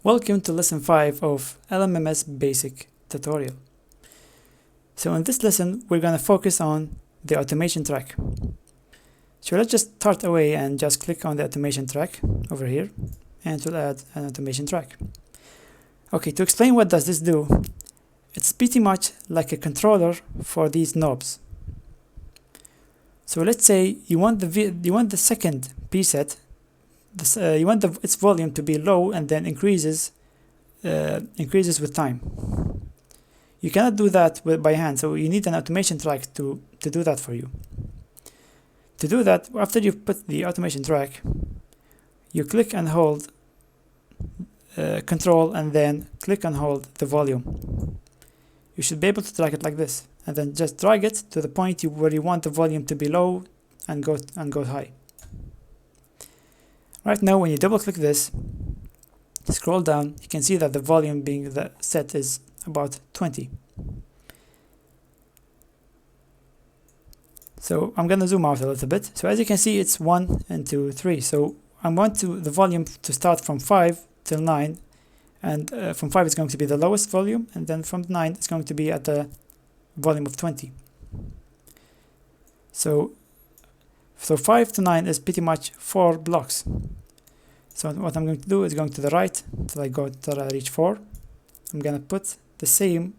Welcome to lesson 5 of LMMS Basic tutorial. So in this lesson we're going to focus on the automation track. So let's just start away and just click on the automation track over here and we'll add an automation track. Okay, to explain what does this do, it's pretty much like a controller for these knobs. So let's say you want the second preset. You want its volume to be low and then increases with time. You cannot do that by hand, so you need an automation track to do that for you. To do that, after you've put the automation track, you click and hold Control and then click and hold the volume. You should be able to drag it like this, and then just drag it to the point where you want the volume to be low and go high. Right now, when you double click this, scroll down, you can see that the volume being set is about 20. So I'm going to zoom out a little bit. So as you can see, it's 1 and 2, 3. So I want the volume to start from 5 till 9, and from 5 it's going to be the lowest volume, and then from 9 it's going to be at the volume of 20. So 5 to 9 is pretty much 4 blocks. So what I'm going to do is going to the right till I reach 4. I'm going to put the same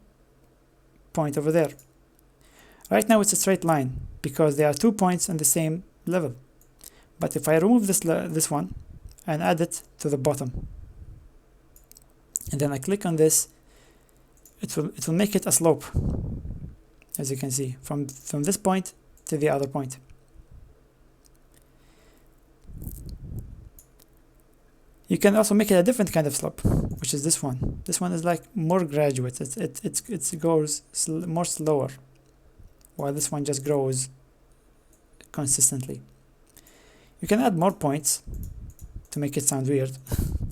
point over there. Right now it's a straight line because there are 2 points on the same level. But if I remove this one and add it to the bottom, and then I click on this, it will make it a slope, as you can see, from this point to the other point. You can also make it a different kind of slope, which is this one. This one is like more graduate. It goes more slower, while this one just grows consistently. You can add more points to make it sound weird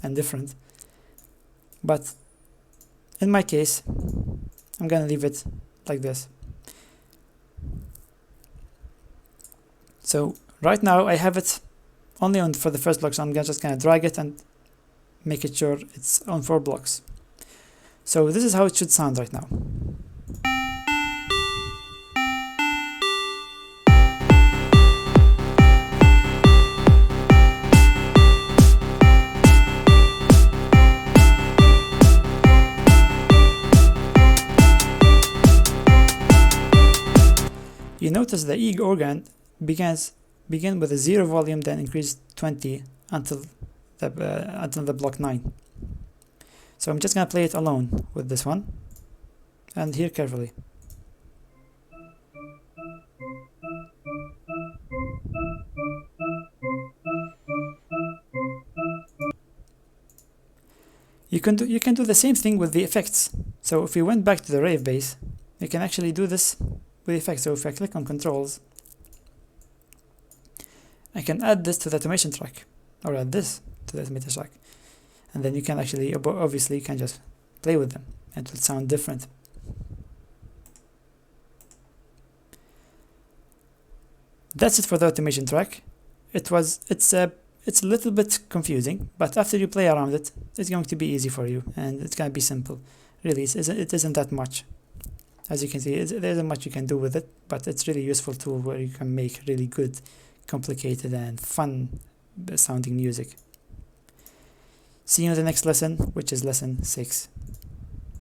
and different, but in my case, I'm gonna leave it like this. So right now I have it only on for the first block, so I'm just gonna drag it and make it sure it's on 4 blocks. So this is how it should sound right now. You notice the E organ begin with a 0 volume, then increase 20 until the block 9. So I'm just gonna play it alone with this one, and hear carefully. You can do the same thing with the effects. So if we went back to the rave bass, you can actually do this with effects. So if I click on controls, I can add this to the automation track, or add this to the automation track, and then you can actually obviously you can just play with them and it will sound different. That's it for the automation track. It's a little bit confusing, but after you play around it, it's going to be easy for you, and it's going to be simple. Really, it isn't that much. As you can see, there isn't much you can do with it, but it's really useful tool where you can make really good, complicated and fun sounding music. See you in the next lesson, which is lesson 6.